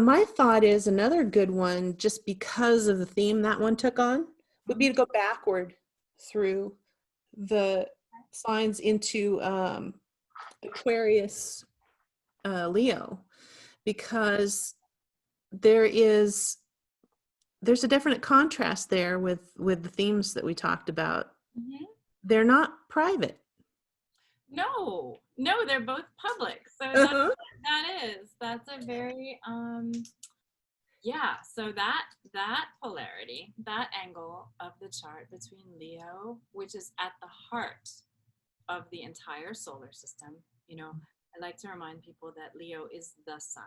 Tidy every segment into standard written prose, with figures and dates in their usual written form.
My thought is another good one, just because of the theme that one took on, would be to go backward through the signs into Aquarius, Leo, because there's a definite contrast there with the themes that we talked about. Mm-hmm. They're not private. No, they're both public. So that's a very yeah, so that polarity, that angle of the chart between Leo, which is at the heart of the entire solar system. You know, I like to remind people that Leo is the sun.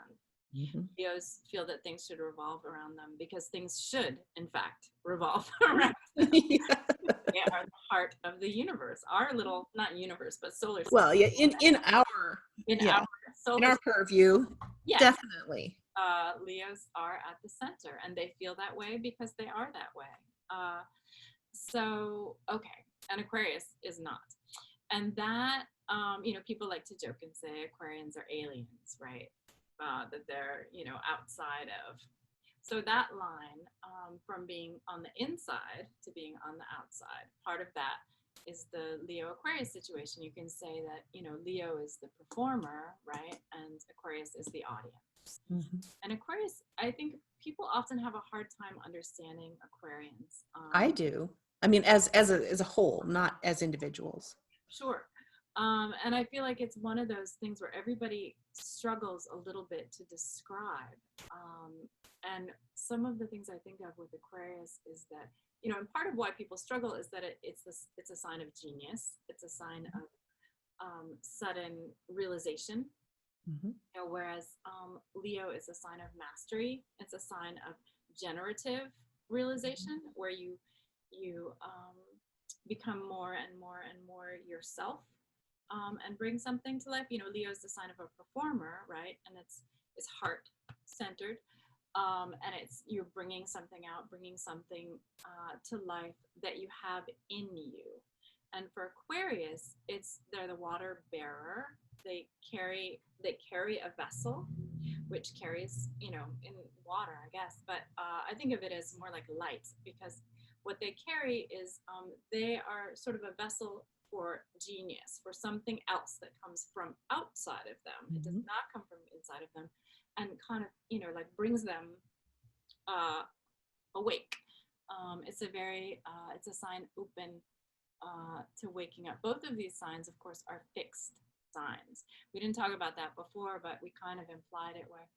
Mm-hmm. Leos feel that things should revolve around them because things should, in fact, revolve around them. Yeah. They are the heart of the universe, our little, not universe, but solar system. Well, yeah, in our solar, in our purview, yes. Definitely. Leos are at the center, and they feel that way because they are that way. So, okay, and Aquarius is not. And that, you know, people like to joke and say Aquarians are aliens, right? That they're, you know, outside of. So that line from being on the inside to being on the outside, part of that is the Leo Aquarius situation. You can say that, you know, Leo is the performer, right? And Aquarius is the audience. Mm-hmm. And Aquarius, I think people often have a hard time understanding Aquarians. I do. I mean, as a whole, not as individuals. Sure. And I feel like it's one of those things where everybody struggles a little bit to describe. And some of the things I think of with Aquarius is that, you know, and part of why people struggle is that it's a sign of genius. It's a sign of sudden realization. Mm-hmm. You know, whereas Leo is a sign of mastery. It's a sign of generative realization, where you become more and more and more yourself. And bring something to life. You know, Leo is the sign of a performer, right? And it's heart-centered. And it's you're bringing something out, bringing something to life that you have in you. And for Aquarius, they're the water bearer. They carry a vessel, which carries, you know, in water, I guess. But I think of it as more like light, because what they carry is they are sort of a vessel for genius, for something else that comes from outside of them. Mm-hmm. It does not come from inside of them, and kind of, you know, like brings them awake. It's a sign open to waking up. Both of these signs, of course, are fixed signs. We didn't talk about that before, but we kind of implied it, where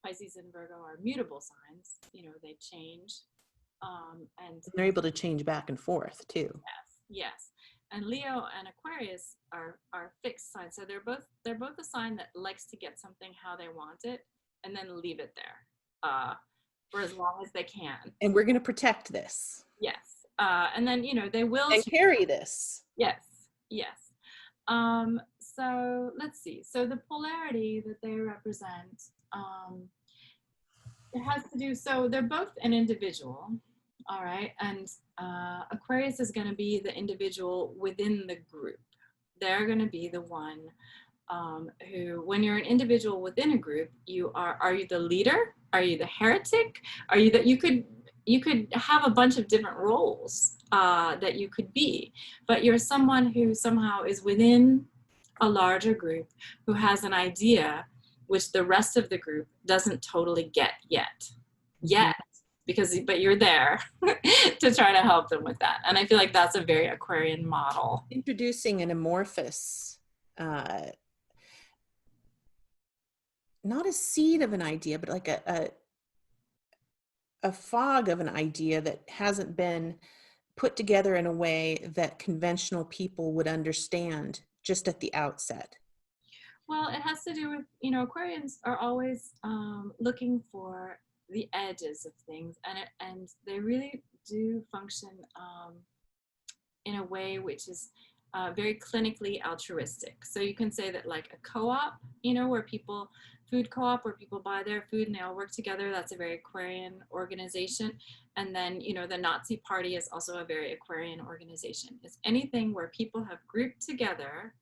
Pisces and Virgo are mutable signs. You know, they change. And they're able to change back and forth too. Yes. And Leo and Aquarius are fixed signs. So they're both a sign that likes to get something how they want it and then leave it there for as long as they can. And we're going to protect this. Yes. And then, you know, they will and carry this. Yes. So let's see. So the polarity that they represent, it has to do, so they're both an individual. All right, and Aquarius is going to be the individual within the group. They're going to be the one who, when you're an individual within a group, are you the leader? Are you the heretic? Are you that you could have a bunch of different roles that you could be, but you're someone who somehow is within a larger group, who has an idea which the rest of the group doesn't totally get yet. But you're there to try to help them with that. And I feel like that's a very Aquarian model. Introducing an amorphous, not a seed of an idea, but like a fog of an idea that hasn't been put together in a way that conventional people would understand just at the outset. Well, it has to do with, you know, Aquarians are always looking for the edges of things, and they really do function in a way which is very clinically altruistic. So you can say that, like a co-op, you know, food co-op, where people buy their food and they all work together, that's a very Aquarian organization. And then, you know, the Nazi Party is also a very Aquarian organization. It's anything where people have grouped together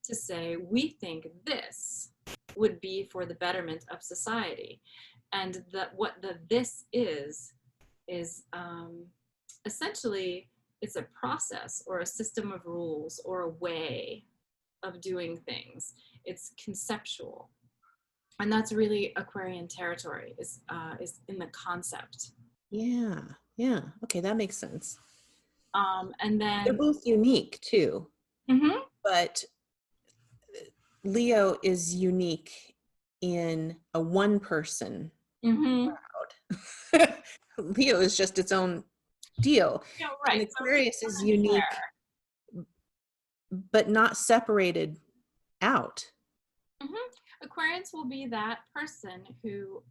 to say, we think this would be for the betterment of society. And what the this is essentially, it's a process or a system of rules or a way of doing things. It's conceptual. And that's really Aquarian territory, is in the concept. Yeah. Yeah. Okay, that makes sense. And They're then, both unique too, mhm, but Leo is unique in a one person mhm. crowd. Leo is just its own deal. And Right. So Aquarius is unique, but not separated out. Aquarians will be that person who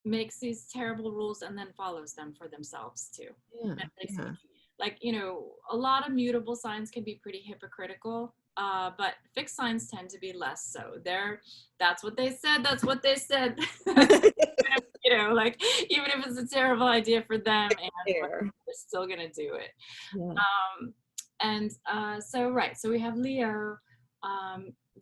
makes these terrible rules and then follows them for themselves too. Yeah. Yeah. Like, a lot of mutable signs can be pretty hypocritical, but fixed signs tend to be less so. That's what they said. That's what they said. Like, even if it's a terrible idea for them, and they're still gonna do it. Yeah. And so, right. So we have Leo,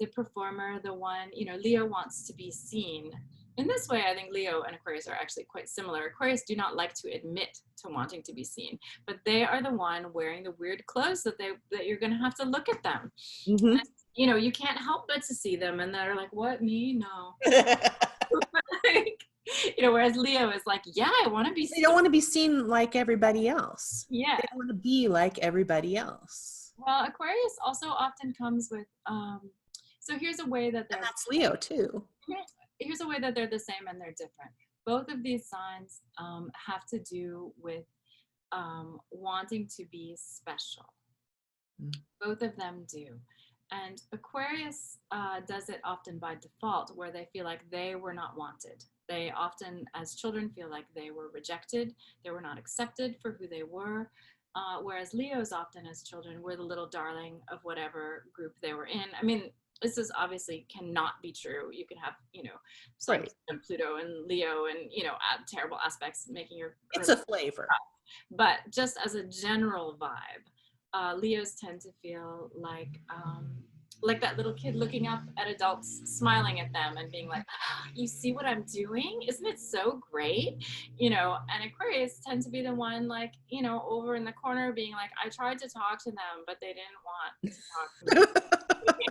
the performer, the one, Leo wants to be seen. In this way, I think Leo and Aquarius are actually quite similar. Aquarius do not like to admit to wanting to be seen, but they are the one wearing the weird clothes that you're going to have to look at them. Mm-hmm. And, you can't help but to see them, and they're like, "What, me? No." Like, whereas Leo is like, "Yeah, I want to be They seen." don't want to be seen like everybody else. Yeah. They want to be like everybody else. Well, Aquarius also often comes with. So here's a way that And that's Leo too. here's a way that they're the same and they're different. Both of these signs have to do with wanting to be special. Both of them do. And Aquarius does it often by default, where they feel like they were not wanted. They often, as children, feel like they were rejected, they were not accepted for who they were. Whereas Leos often, as children, were the little darling of whatever group they were in. I mean, this is obviously cannot be true. You can have, some Pluto and Leo and, terrible aspects making your. It's a flavor. But just as a general vibe, Leos tend to feel like that little kid looking up at adults, smiling at them and being like, "Ah, you see what I'm doing? Isn't it so great?" And Aquarius tend to be the one, like, over in the corner being like, "I tried to talk to them, but they didn't want to talk to me."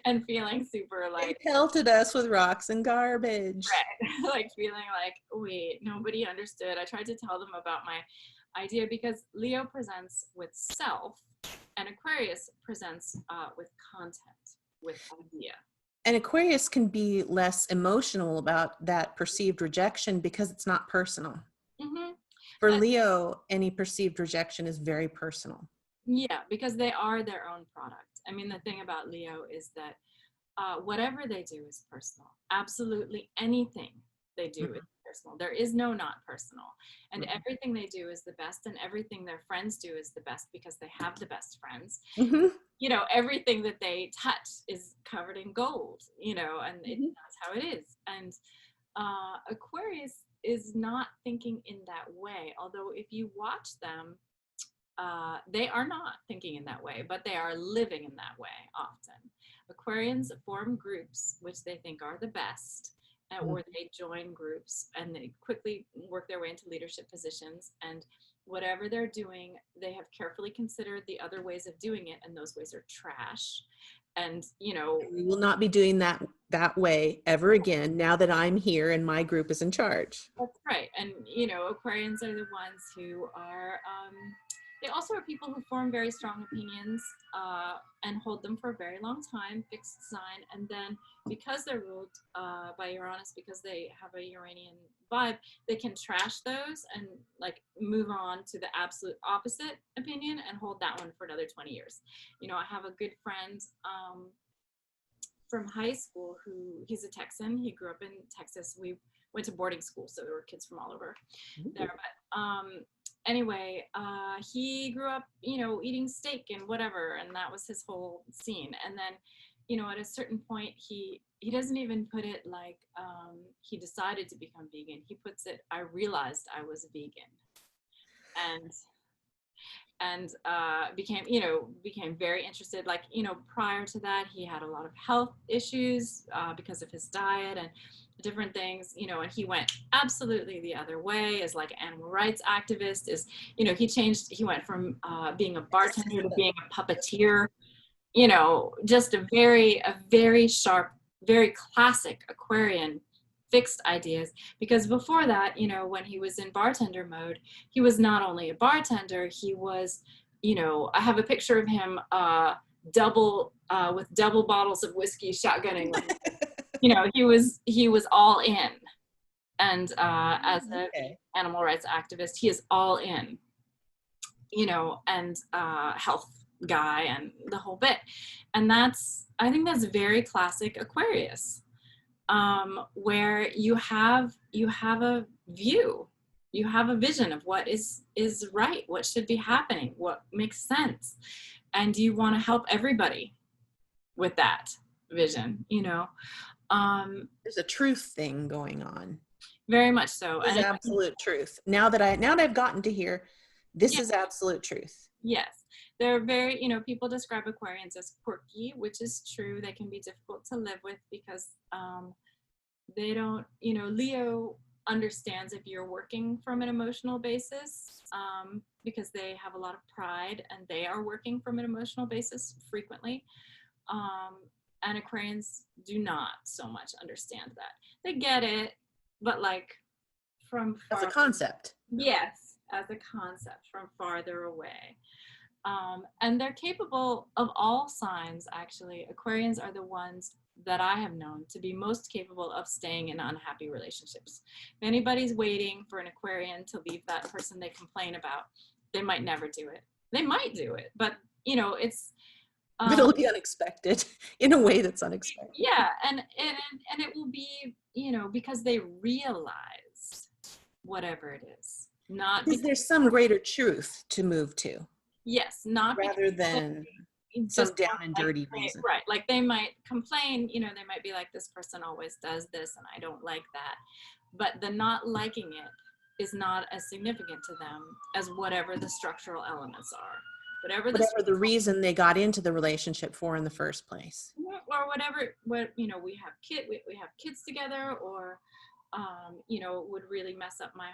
And feeling super like, they pelted us with rocks and garbage. right. Like feeling like, wait, nobody understood. I tried to tell them about my idea, because Leo presents with self and Aquarius presents with content, with idea. And Aquarius can be less emotional about that perceived rejection because it's not personal. Mm-hmm. For Leo, any perceived rejection is very personal. Yeah, because they are their own product. I mean, the thing about Leo is that whatever they do is personal. Absolutely anything they do is personal. There is no not personal. And everything they do is the best, and everything their friends do is the best because they have the best friends. Everything that they touch is covered in gold, and that's how it is. And Aquarius is not thinking in that way. Although if you watch them, they are not thinking in that way, but they are living in that way often. Aquarians form groups which they think are the best, or they join groups and they quickly work their way into leadership positions. And whatever they're doing, they have carefully considered the other ways of doing it, and those ways are trash. And we will not be doing that way ever again now that I'm here and my group is in charge. That's right. And Aquarians are the ones who are they also are people who form very strong opinions and hold them for a very long time, fixed sign. And then because they're ruled by Uranus, because they have a Uranian vibe, they can trash those and like move on to the absolute opposite opinion and hold that one for another 20 years. I have a good friend from high school he's a Texan. He grew up in Texas. We went to boarding school, so there were kids from all over there. But anyway, he grew up, eating steak and whatever, and that was his whole scene. And then, at a certain point, he doesn't even put it like he decided to become vegan. He puts it, I realized I was vegan, and became very interested. Like, prior to that, he had a lot of health issues because of his diet, and different things, you know, and he went absolutely the other way as like animal rights activist. Is, you know, he went from being a bartender to being a puppeteer, you know, just a very sharp, very classic Aquarian, fixed ideas. Because before that, you know, when he was in bartender mode, he was not only a bartender, he was, you know, I have a picture of him with double bottles of whiskey shotgunning. You know, he was all in. And as an animal rights activist, he is all in, you know, and health guy and the whole bit. And I think that's very classic Aquarius, where you have a view, you have a vision of what is right, what should be happening, what makes sense, and you want to help everybody with that vision, you know. There's a truth thing going on. Very much so. It's absolute truth. Now that I've gotten to hear, this is absolute truth. Yes. They're very, you know, people describe Aquarians as quirky, which is true. They can be difficult to live with because they don't, you know, Leo understands if you're working from an emotional basis, because they have a lot of pride and they are working from an emotional basis frequently. And Aquarians do not so much understand that. They get it, but like from as a concept. Yes, as a concept from farther away. And they're capable of all signs, actually. Aquarians are the ones that I have known to be most capable of staying in unhappy relationships. If anybody's waiting for an Aquarian to leave that person they complain about, they might never do it. They might do it, but you know, it's it'll be unexpected in a way that's unexpected. Yeah, and it will be, you know, because they realize whatever it is, not because there's some greater truth to move to. Yes, not rather than some down and dirty reason. Right, like they might complain, you know, they might be like, this person always does this and I don't like that. But the not liking it is not as significant to them as whatever the structural elements are. Whatever the reason they got into the relationship for in the first place. Or what, you know, we have kids together, or you know, would really mess up my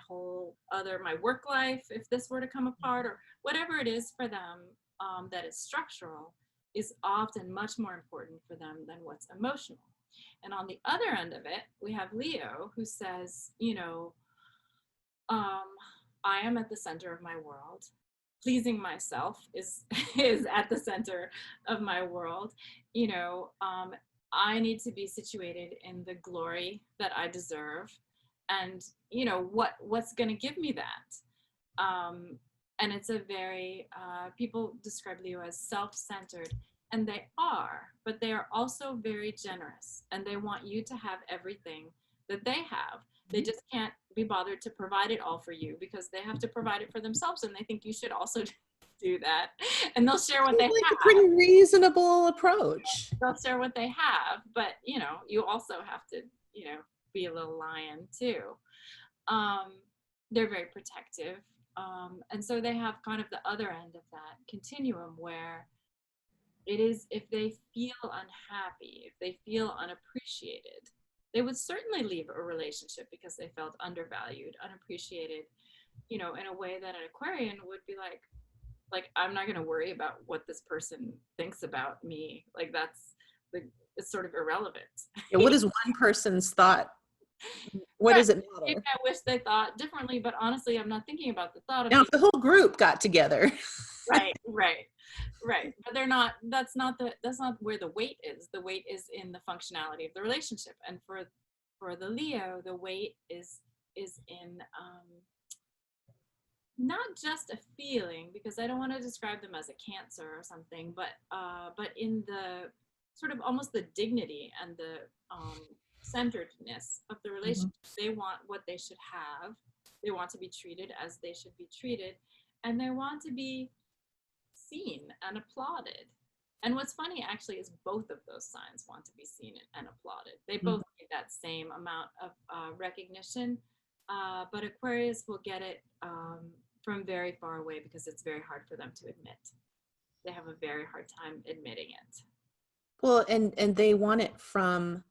work life if this were to come apart, or whatever it is for them, that is structural, is often much more important for them than what's emotional. And on the other end of it, we have Leo, who says, you know, I am at the center of my world. Pleasing myself is at the center of my world. You know, I need to be situated in the glory that I deserve, and you know what's going to give me that. And it's a very people describe Leo as self-centered, and they are, but they are also very generous, and they want you to have everything that they have. They just can't be bothered to provide it all for you because they have to provide it for themselves, and they think you should also do that. And they'll share what they have. A pretty reasonable approach. They'll share what they have, but you know, you also have to, you know, be a little lion too. They're very protective, and so they have kind of the other end of that continuum where it is, if they feel unhappy, if they feel unappreciated, they would certainly leave a relationship because they felt undervalued, unappreciated, you know, in a way that an Aquarian would be like, I'm not going to worry about what this person thinks about me. Like it's sort of irrelevant. Yeah, what is one person's thought? What does it matter? Maybe I wish they thought differently, but honestly, I'm not thinking about the thought of now, if the whole group got together. Right. But they're not, that's not where the weight is. The weight is in the functionality of the relationship. And for the Leo, the weight is in not just a feeling, because I don't want to describe them as a Cancer or something, but in the sort of almost the dignity and the centeredness of the relationship. Mm-hmm. They want what they should have. They want to be treated as they should be treated, and they want to be seen and applauded. And what's funny actually is both of those signs want to be seen and applauded. They both need that same amount of recognition, but Aquarius will get it from very far away because it's very hard for them to admit. They have a very hard time admitting it. Well, and they want it from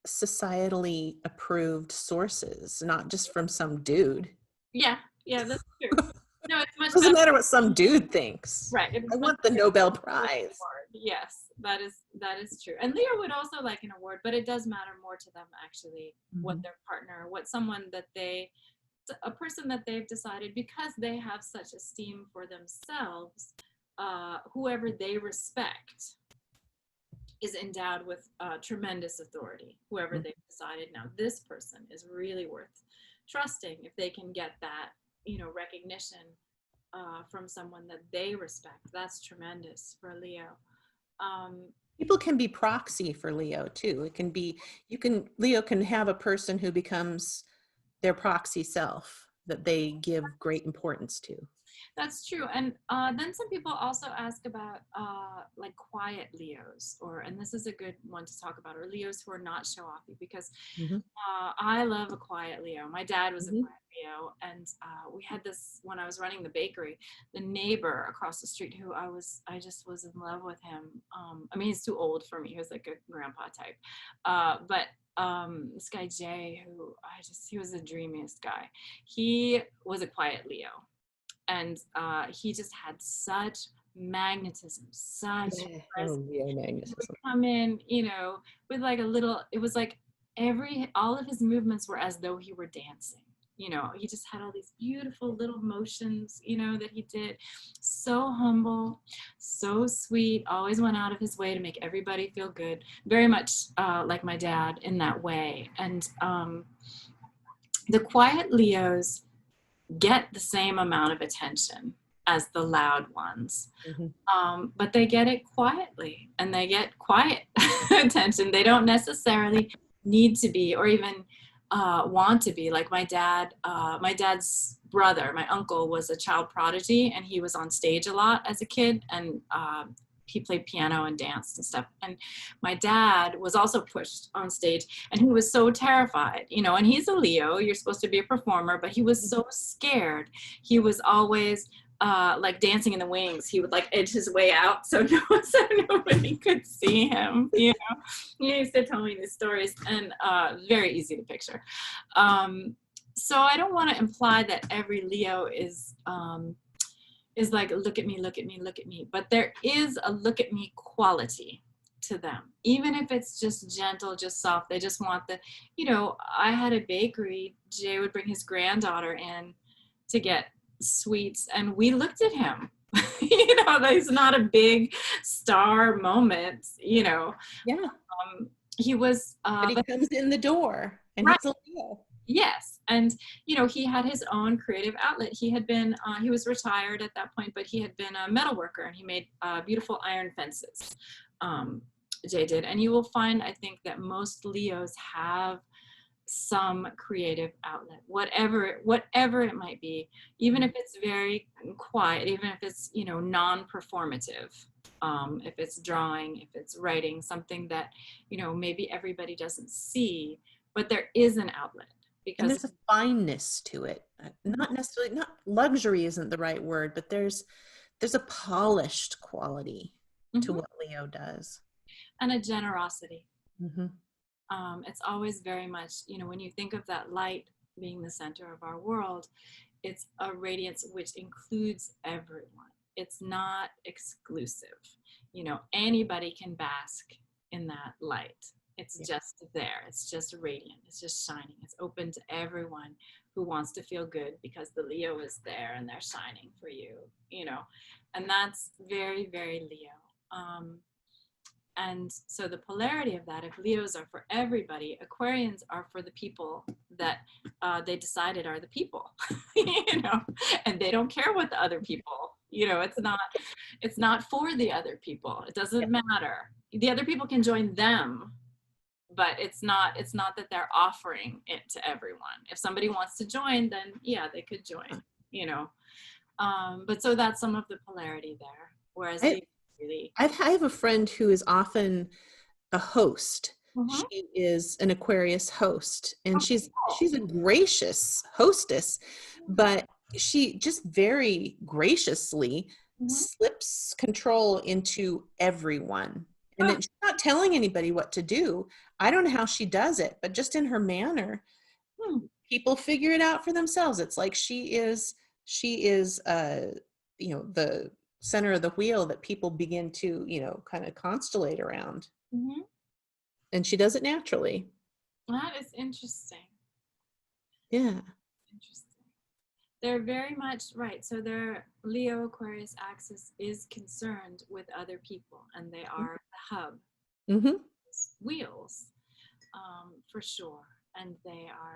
societally approved sources, not just from some dude. Yeah, yeah, that's true. No, it's much Doesn't better. matter what some dude thinks. Right. I It's much want the better Nobel with an Prize. award. Yes, that is true. And Leo would also like an award, but it does matter more to them actually what Mhm. their partner, what someone that they, a person that they've decided because they have such esteem for themselves, whoever they respect is endowed with tremendous authority. Whoever Mhm. they've decided, now this person is really worth trusting if they can get that, recognition from someone that they respect. That's tremendous for Leo. Um, People can be proxy for Leo too. It can be, Leo can have a person who becomes their proxy self that they give great importance to. That's true. And then some people also ask about like quiet Leos, and this is a good one to talk about, or Leos who are not show offy, because Mhm. I love a quiet Leo. My dad was a Mhm. quiet Leo, and we had this when I was running the bakery. The neighbor across the street, who I just was in love with him. I mean, he's too old for me. He was like a grandpa type, but this guy Jay, he was the dreamiest guy. He was a quiet Leo, and he just had such magnetism, such Yeah. presence. Oh, Leo He would magnetism. come in, with like a little, it was like all of his movements were as though he were dancing. He just had all these beautiful little motions, that he did. So humble, so sweet, always went out of his way to make everybody feel good. Very much like my dad in that way. And the quiet Leos get the same amount of attention as the loud ones. Mhm. But they get it quietly, and they get quiet attention. They don't necessarily need to be, or even want to be. Like my dad's brother, my uncle, was a child prodigy, and he was on stage a lot as a kid, and he played piano and danced and stuff. And my dad was also pushed on stage, and he was so terrified, and he's a Leo, you're supposed to be a performer, but he was so scared. He was always like dancing in the wings. He would like edge his way out so nobody could see him. He used to tell me these stories, and very easy to picture. So I don't want to imply that every Leo is like, look at me, look at me, look at me. But there is a look at me quality to them, even if it's just gentle, just soft. They just want I had a bakery. Jay would bring his granddaughter in to get sweets, and we looked at him. There's not a big star moment. Yeah. He was, But he comes in the door and right. he's a Leo. Yes. And, he had his own creative outlet. He had been, he was retired at that point, but he had been a metal worker, and he made beautiful iron fences. Jay did. And you will find, I think, that most Leos have some creative outlet, whatever it might be, even if it's very quiet, even if it's, non-performative. If it's drawing, if it's writing, something that, maybe everybody doesn't see, but there is an outlet. And Because there's a fineness to it. Not necessarily, not luxury isn't the right word, but there's a polished quality to what Leo does. and a generosity. Mm-hmm. It's always very much, when you think of that light being the center of our world, it's a radiance which includes everyone. It's not exclusive. Anybody can bask in that light. It's just there. It's just radiant. It's just shining. It's open to everyone who wants to feel good, because the Leo is there and they're shining for you, and that's very, very Leo. And so the polarity of that, if Leos are for everybody, Aquarians are for the people that they decided are the people, and they don't care what the other people, it's not for the other people. It doesn't matter. The other people can join them, but it's not that they're offering it to everyone. If somebody wants to join, then yeah, they could join, but so that's some of the polarity there. Whereas really, I have a friend who is often a host. She is an Aquarius host, and she's a gracious hostess, but she just very graciously slips control into everyone. And then she's not telling anybody what to do. I don't know how she does it, but just in her manner, people figure it out for themselves. It's like she is you know, the center of the wheel that people begin to, you know, kind of constellate around. Mm-hmm. And she does it naturally. That is interesting. Yeah. Interesting. They're very much right. So their Leo Aquarius axis is concerned with other people, and they are the hub, Mm-hmm. wheels, for sure. And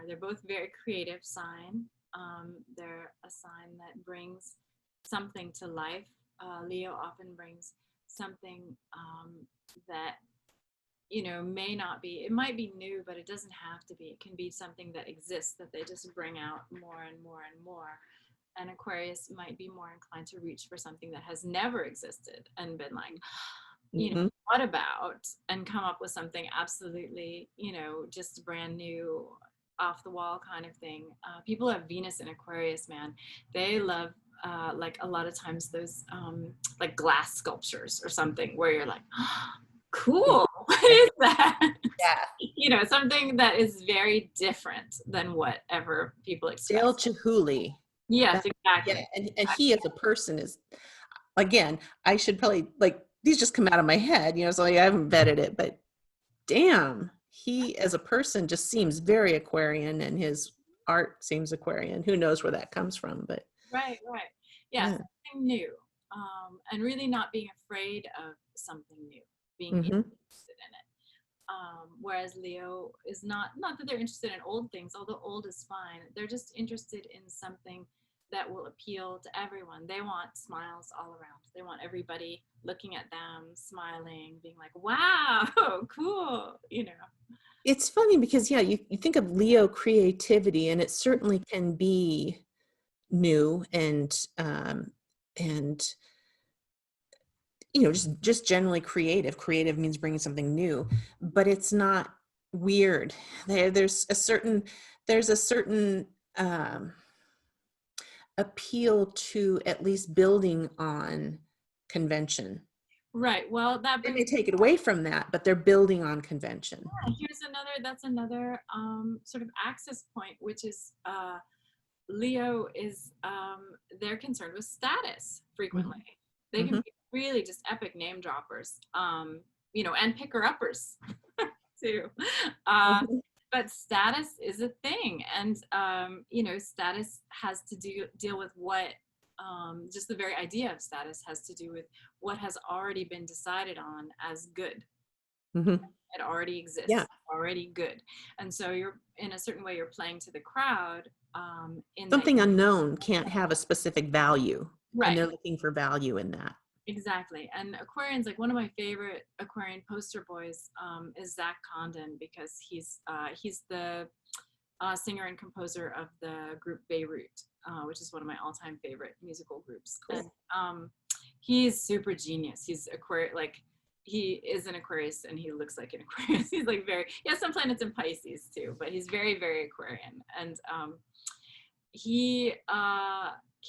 they're both very creative sign. They're a sign that brings something to life. Leo often brings something that, you know, may not be, it might be new, but it doesn't have to be. It can be something that exists that they just bring out more and more and more. And Aquarius might be more inclined to reach for something that has never existed and been like, you know, what about, and come up with something absolutely, you know, just brand new, off the wall kind of thing. People have Venus in Aquarius, man. They love like a lot of times those like glass sculptures or something where you're like, cool, what is that? Yeah. You know, something that is very different than whatever people expect. Dale Chihuly. Yes, exactly. Yeah, and he as a person is, again, I should probably, like, these just come out of my head, you know, so like, I haven't vetted it, but damn, he as a person just seems very Aquarian, and his art seems Aquarian. Who knows where that comes from, but Right. Yeah, something new. And really not being afraid of something new, being interested in it. Whereas Leo is not that they're interested in old things, although old is fine. They're just interested in something that will appeal to everyone. They want smiles all around. They want everybody looking at them, smiling, being like, wow, cool, you know. it's funny because, yeah, you think of Leo creativity, and it certainly can be new and you know, just generally creative. Creative means bringing something new, but it's not weird. There's a certain um, appeal to at least building on convention. Right. Well, that They brings may take it away from that, but they're building on convention. that's another sort of access point, which is Leo is they're concerned with status frequently. They can be really just epic name droppers, you know, and picker uppers too. But status is a thing, and you know, status has to deal with what just the very idea of status has to do with what has already been decided on as good. It already exists, already good. And so you're, in a certain way, you're playing to the crowd. Something unknown can't have a specific value, and Right. they're looking for value in that. Exactly. And Aquarians, like one of my favorite Aquarian poster boys is Zach Condon, because he's the singer and composer of the group Beirut, which is one of my all-time favorite musical groups. Cool. And he's super genius. He's like, he is an Aquarius and he looks like an Aquarius. He's like he has some planets in Pisces too, but he's very, very Aquarian. And he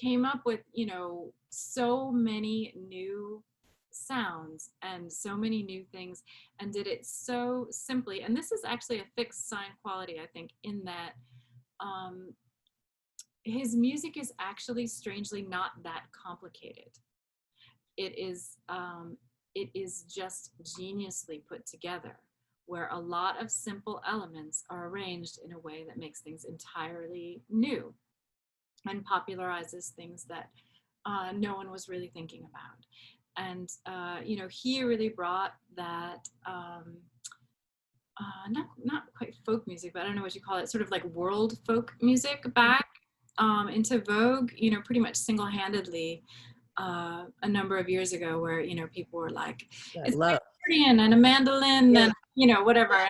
came up with, you know, so many new sounds and so many new things, and did it so simply. And this is actually a fixed sign quality, I think, in that his music is actually strangely not that complicated. It is just geniusly put together, where a lot of simple elements are arranged in a way that makes things entirely new and popularizes things that no one was really thinking about. And you know, he really brought that not quite folk music, but I don't know what you call it, sort of like world folk music back into vogue, you know, pretty much single-handedly a number of years ago, where, you know, people were like, it's an accordion and a mandolin and, you know, whatever.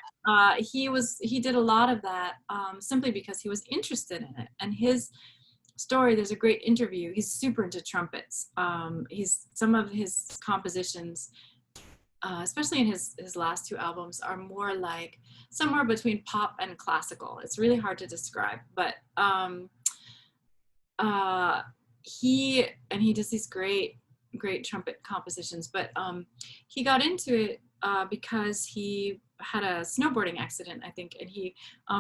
He did a lot of that simply because he was interested in it. And his story, there's a great interview. He's super into trumpets. Some of his compositions, especially in his last two albums, are more like somewhere between pop and classical. It's really hard to describe, but he does these great trumpet compositions. But he got into it because he had a snowboarding accident, I think, and he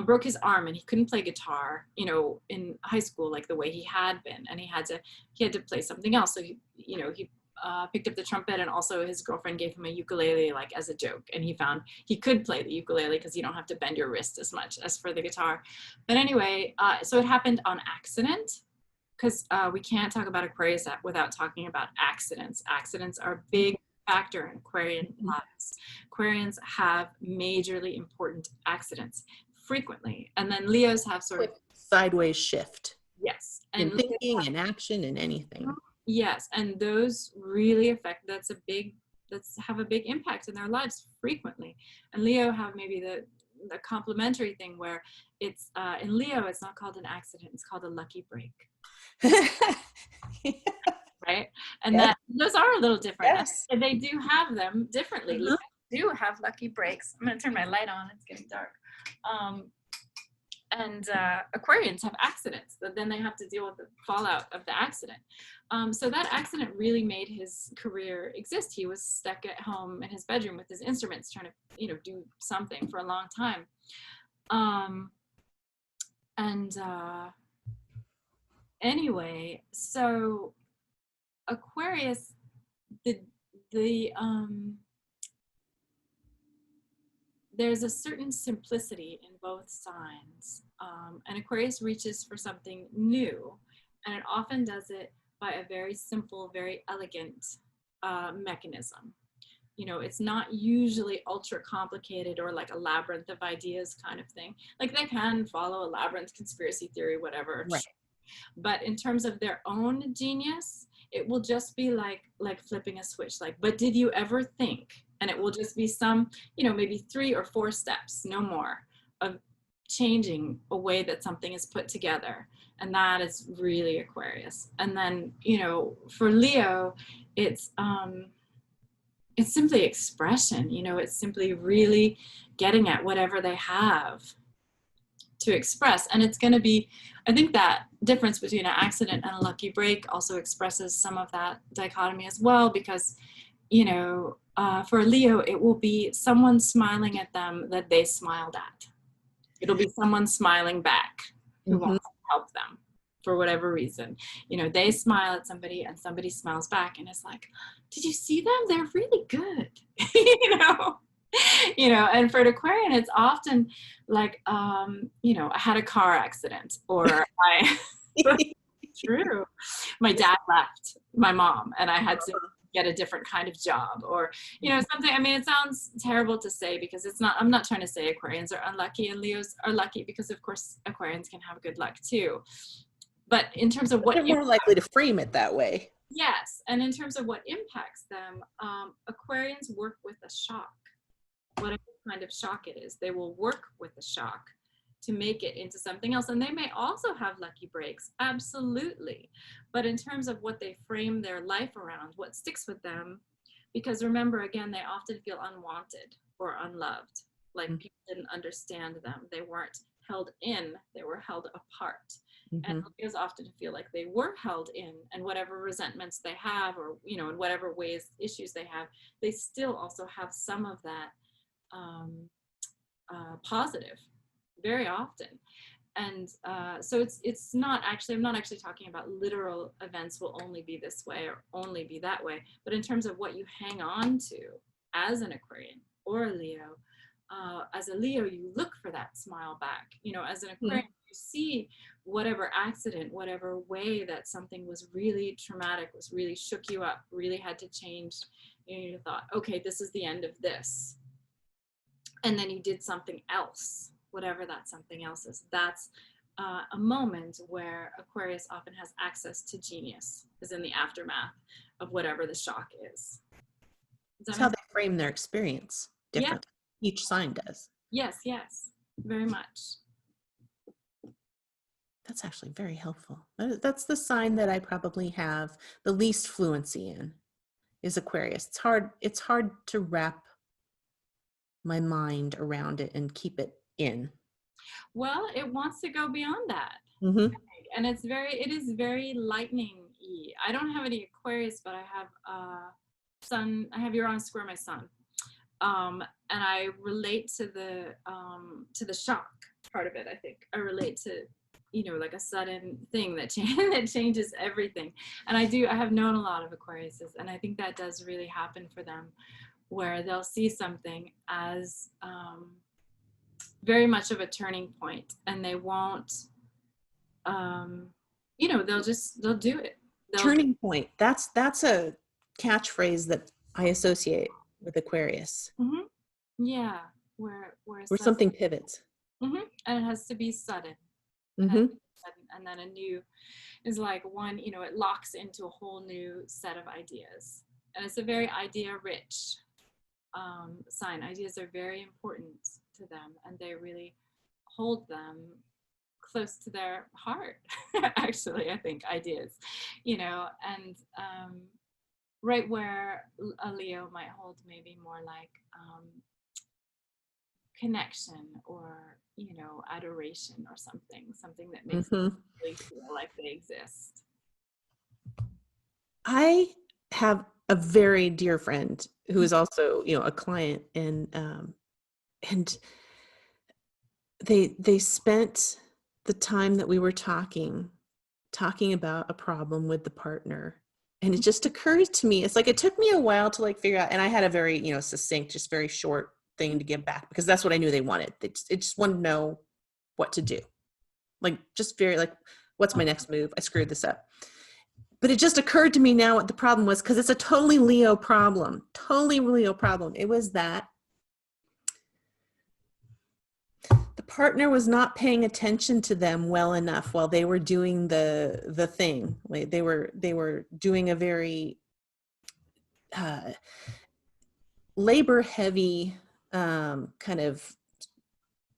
broke his arm and he couldn't play guitar, you know, in high school like the way he had been, and he had to play something else. So he, you know, he picked up the trumpet, and also his girlfriend gave him a ukulele like as a joke, and he found he could play the ukulele because you don't have to bend your wrist as much as for the guitar. But anyway, so it happened on accident, because we can't talk about Aquarius without talking about accidents. Accidents are a big factor in Aquarian lives. Aquarians have majorly important accidents frequently, and then Leos have sort of sideways shift. Yes, in thinking and action and anything. Yes, and those really affect. That's have a big impact in their lives frequently. And Leo have maybe the complementary thing where it's in Leo, it's not called an accident, it's called a lucky break. Right? And Yes. that those are a little different. Yes. And they do have them differently. Uh-huh. Leos do have lucky breaks. I'm going to turn my light on. It's getting dark. And Aquarians have accidents that then they have to deal with the fallout of the accident. So that accident really made his career exist. He was stuck at home in his bedroom with his instruments trying to, you know, do something for a long time. Anyway, so Aquarius, there's a certain simplicity in both signs, and Aquarius reaches for something new, and it often does it by a very simple, very elegant mechanism. You know, it's not usually ultra complicated or like a labyrinth of ideas kind of thing. Like they can follow a labyrinth, conspiracy theory, whatever. Right. But in terms of their own genius, it will just be like flipping a switch. Like, but did you ever think? And it will just be some, you know, maybe 3 or 4 steps, no more, of changing a way that something is put together. And that is really Aquarius. And then, you know, for Leo, it's simply expression. You know, it's simply really getting at whatever they have to express. And it's going to be, I think that difference between an accident and a lucky break also expresses some of that dichotomy as well, because, you know, for Leo, it will be someone smiling at them that they smiled at. It'll be someone smiling back who wants to help them for whatever reason. You know, they smile at somebody and somebody smiles back and is like, did you see them? They're really good. You know, and for an Aquarian, it's often like, you know, I had a car accident, or true, my dad left my mom and I had to get a different kind of job, or, you know, something. I mean, it sounds terrible to say because it's not, I'm not trying to say Aquarians are unlucky and Leos are lucky, because of course Aquarians can have good luck too. But in terms of what they're more likely to frame it that way. Yes, and in terms of what impacts them, Aquarians work with a shock, whatever kind of shock it is. They will work with the shock to make it into something else. And they may also have lucky breaks, absolutely. But in terms of what they frame their life around, what sticks with them, because remember, again, they often feel unwanted or unloved, like people didn't understand them. They weren't held in, they were held apart. And Leos often feel like they were held in, and whatever resentments they have, or, you know, in whatever ways, issues they have, they still also have some of that positive very often. And so it's not actually, I'm not actually talking about literal events will only be this way or only be that way, but in terms of what you hang on to as an Aquarian or a Leo. As a Leo, you look for that smile back. You know, as an Aquarian, you see whatever accident, whatever way that something was really traumatic, was really shook you up, really had to change. You thought, okay, this is the end of this. And then you did something else, whatever that something else is. That's a moment where Aquarius often has access to genius, is in the aftermath of whatever the shock is. That's how they frame their experience different. Yeah. Each sign does. Yes, yes, very much. That's actually very helpful. That's the sign that I probably have the least fluency in, is Aquarius. It's hard to wrap my mind around it and keep it in. Well, it wants to go beyond that. And it is very lightning-y. I don't have any Aquarius, but I have sun, I have Uranus square my sun. And I relate to the shock part of it. I think I relate to, you know, like a sudden thing that that changes everything. And I have known a lot of Aquariuses, and I think that does really happen for them, where they'll see something as very much of a turning point, and they won't, you know, they'll do it. Turning point. That's a catchphrase that I associate with Aquarius. Mm-hmm. Yeah, where Something pivots. Mm-hmm. And it has to be sudden. Mm-hmm. And then a new is like one, you know, it locks into a whole new set of ideas. And it's a very idea rich sign. Ideas are very important to them, and they really hold them close to their heart. Actually, I think ideas, you know, and right where a Leo might hold maybe more like connection, or, you know, adoration, or something that makes them really feel like they exist. I have a very dear friend who is also, you know, a client, and they spent the time that we were talking about a problem with the partner. And it just occurred to me, it's like, it took me a while to like figure out, and I had a very, you know, succinct, just very short thing to give back, because that's what I knew they wanted. They just wanted to know what to do. Like, just very like, what's my next move? I screwed this up. But it just occurred to me now what the problem was, because it's a totally Leo problem. Totally Leo problem. It was that the partner was not paying attention to them well enough while they were doing the thing. Like they were doing a very labor heavy kind of,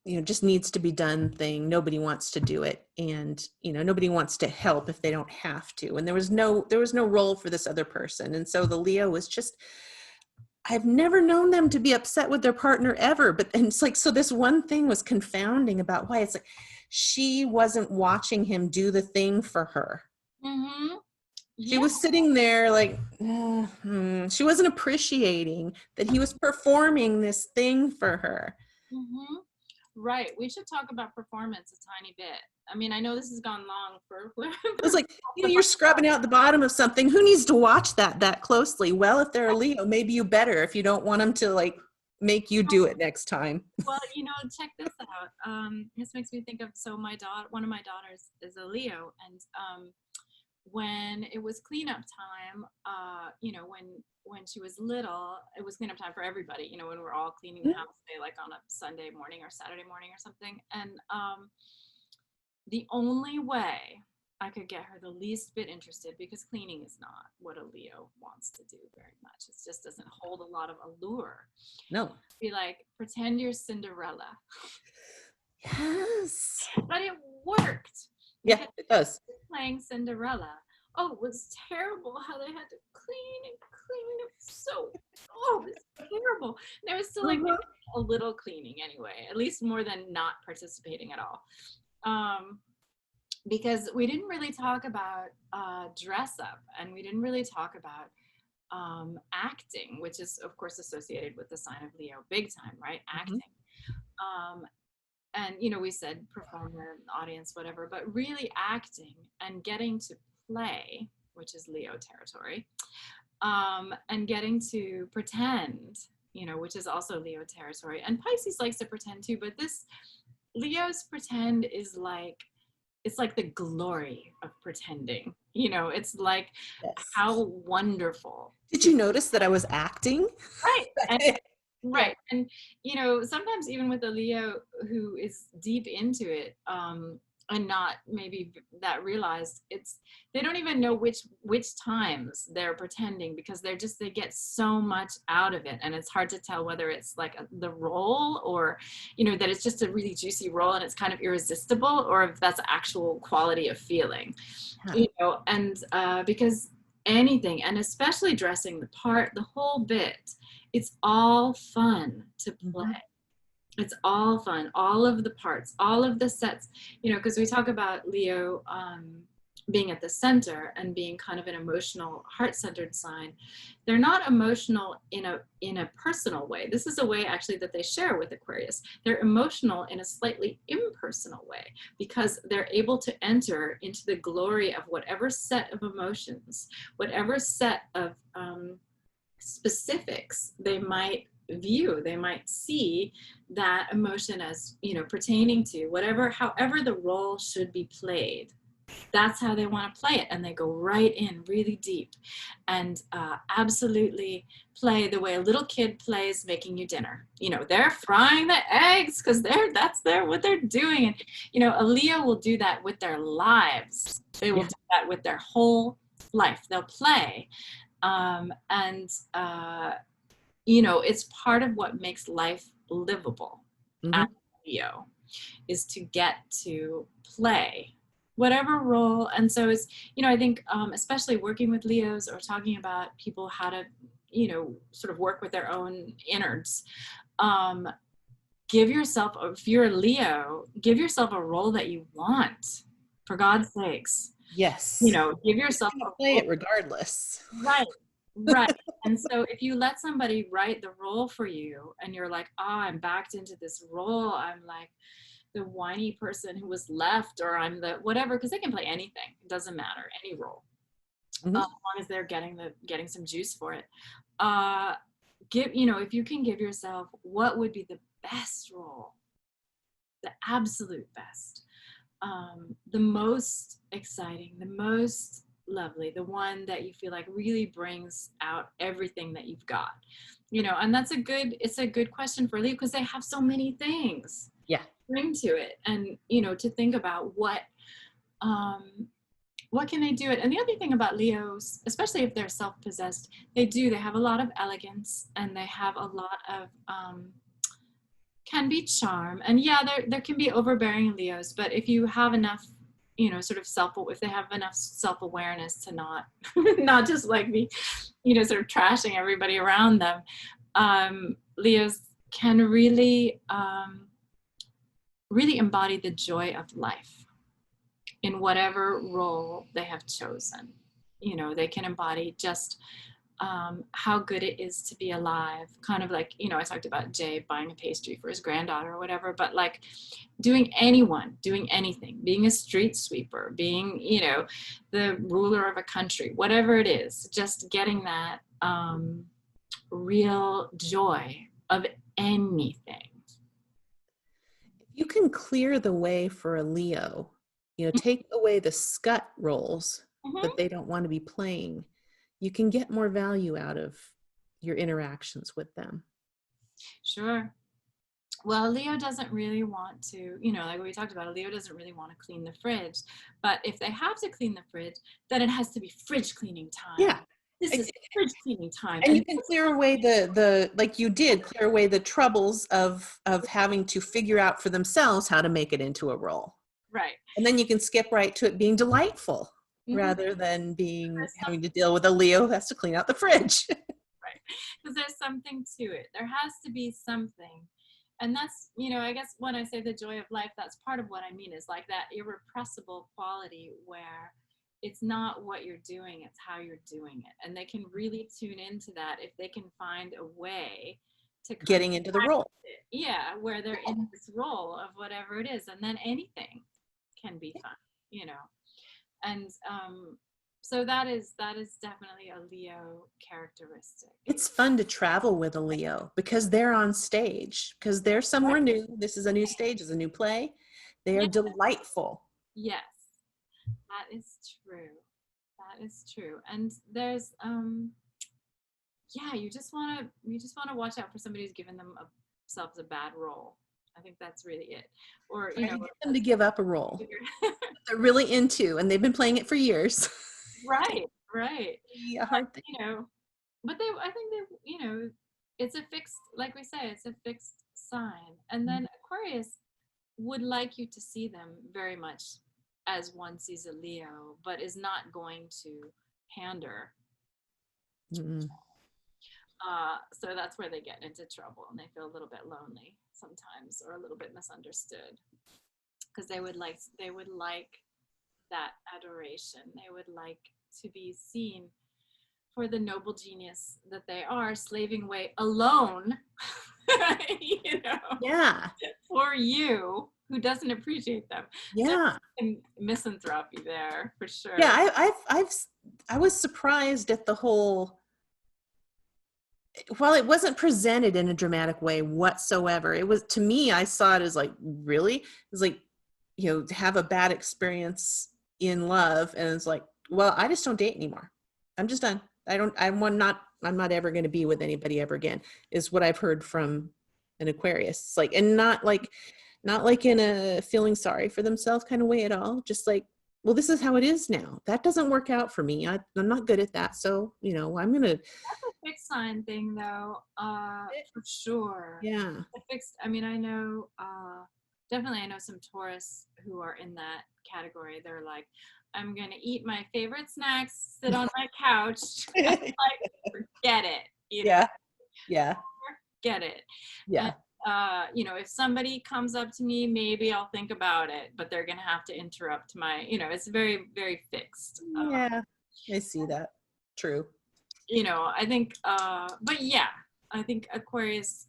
you know, just needs to be done thing. Nobody wants to do it, and, you know, nobody wants to help if they don't have to. And there was no role for this other person. And so the Leo was just, I've never known them to be upset with their partner ever. But, and it's like, so this one thing was confounding about why. It's like, she wasn't watching him do the thing for her. Mm-hmm. Yeah. She was sitting there like, she wasn't appreciating that he was performing this thing for her. Mm-hmm. Right. We should talk about performance a tiny bit. I mean, I know this has gone long for It's like, you know, you're scrubbing out the bottom of something. Who needs to watch that closely? Well, if they're a Leo, maybe you better, if you don't want them to like make you do it next time. Well, you know, check this out. This makes me think of, so my daughter, one of my daughters is a Leo, and when it was cleanup time, you know, when she was little, it was cleanup time for everybody, you know, when we're all cleaning the house, say like on a Sunday morning or Saturday morning or something. And the only way I could get her the least bit interested, because cleaning is not what a Leo wants to do very much. It just doesn't hold a lot of allure. No. Be like, pretend you're Cinderella. Yes. But it worked. Yeah, it does. Playing Cinderella. Oh, it was terrible how they had to clean and clean. It was so, oh, it was terrible. And there was still like a little cleaning anyway, at least more than not participating at all. Because we didn't really talk about dress up, and we didn't really talk about acting, which is of course associated with the sign of Leo, big time, right? Acting. And, you know, we said performer, audience, whatever, but really acting and getting to play, which is Leo territory, and getting to pretend, you know, which is also Leo territory. And Pisces likes to pretend too, but this Leo's pretend is like, it's like the glory of pretending, you know, it's like, yes, how wonderful. Did you notice that I was acting? Right. And, right. And, you know, sometimes even with a Leo who is deep into it, and not maybe that realized, it's, they don't even know which times they're pretending, because they get so much out of it, and it's hard to tell whether it's like the role, or, you know, that it's just a really juicy role and it's kind of irresistible, or if that's actual quality of feeling, you know. And because anything, and especially dressing the part, the whole bit, it's all fun to play. It's all fun, all of the parts, all of the sets, you know, because we talk about Leo being at the center and being kind of an emotional, heart-centered sign, they're not emotional in a personal way. This is a way actually that they share with Aquarius. They're emotional in a slightly impersonal way because they're able to enter into the glory of whatever set of emotions, whatever set of specifics they might view. They might see that emotion as, you know, pertaining to whatever, however the role should be played. That's how they want to play it, and they go right in really deep and absolutely play the way a little kid plays making you dinner. You know, they're frying the eggs because what they're doing. And you know, a Leo will do that with their lives. They will do that with their whole life. They'll play, you know, it's part of what makes life livable. As Leo is to get to play whatever role. And so it's, you know, I think especially working with Leos or talking about people how to, you know, sort of work with their own innards, give yourself, if you're a Leo, give yourself a role that you want, for God's sakes. Yes. You know, give yourself a play role. it regardless. Right. And so if you let somebody write the role for you and you're like, oh, I'm backed into this role, I'm like the whiny person who was left, or I'm the whatever, because they can play anything. It doesn't matter, any role, as long as they're getting some juice for it. You know, if you can give yourself what would be the best role, the absolute best, the most exciting, the most lovely, the one that you feel like really brings out everything that you've got, you know. And it's a good question for Leo because they have so many things bring to it, and you know, to think about what can they do it. And the other thing about Leos, especially if they're self-possessed, they have a lot of elegance, and they have a lot of can be charm. And yeah, there can be overbearing Leos, but if you have enough, you know, sort of if they have enough self-awareness to not not just like be, you know, sort of trashing everybody around them, Leos can really really embody the joy of life in whatever role they have chosen. You know, they can embody just how good it is to be alive. Kind of like, you know, I talked about Jay buying a pastry for his granddaughter or whatever, but like doing anything, being a street sweeper, being, you know, the ruler of a country, whatever it is, just getting that real joy of anything. You can clear the way for a Leo, you know, take away the scut roles that they don't want to be playing. You can get more value out of your interactions with them. Sure. Well, Leo doesn't really want to, you know, like we talked about, Leo doesn't really want to clean the fridge. But if they have to clean the fridge, then it has to be fridge cleaning time. Yeah. This is fridge cleaning time. And you can clear away the like you did, clear away the troubles of having to figure out for themselves how to make it into a role. Right. And then you can skip right to it being delightful rather than having to deal with a Leo who has to clean out the fridge. Right. Because there's something to it. There has to be something. And that's, you know, I guess when I say the joy of life, that's part of what I mean, is like that irrepressible quality where it's not what you're doing, it's how you're doing it. And they can really tune into that if they can find a way to getting into the role. Yeah, where they're in this role of whatever it is. And then anything can be fun, you know. And so that is definitely a Leo characteristic. It's fun to travel with a Leo because they're on stage, because they're somewhere new. This is a new stage, is a new play. They are delightful. Yes, that is true. That is true. And there's yeah, you just want to watch out for somebody who's given themselves a bad role. I think that's really it. Or you know, get them to give up a role they're really into, and they've been playing it for years. Right. A hard thing. You know, but I think they, you know, it's a fixed, like we say, it's a fixed sign. And then Aquarius would like you to see them very much as one sees a Leo, but is not going to pander. So that's where they get into trouble, and they feel a little bit lonely sometimes, or a little bit misunderstood, because they would like that adoration. They would like to be seen for the noble genius that they are, slaving away alone, you know, Yeah. for you, who doesn't appreciate them. So Yeah. misanthropy there for sure. Yeah. I was surprised at the whole, while it wasn't presented in a dramatic way whatsoever, it was, to me, I saw it as like, really? It was like, you know, to have a bad experience in love, and it's like, well, I just don't date anymore. I'm just done. I'm not ever going to be with anybody ever again, is what I've heard from an Aquarius. It's like, and not like in a feeling sorry for themselves kind of way at all. Just like, well, this is how it is now. That doesn't work out for me. I'm not good at that. So, you know, I'm going to, Fixed sign thing though, for sure. yeah. I mean, I know, definitely I know some Taurus who are in that category. They're like, I'm gonna eat my favorite snacks, sit on my couch, and like forget it, you know, Yeah. Yeah. get it. Yeah. You know, if somebody comes up to me, maybe I'll think about it, but they're gonna have to interrupt my, you know, it's very, very fixed. Yeah. I see that. True. You know, I think, but yeah, I think Aquarius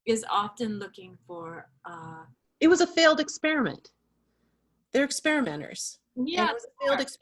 is often looking for, It was a failed experiment. They're experimenters. And yeah, it was a failed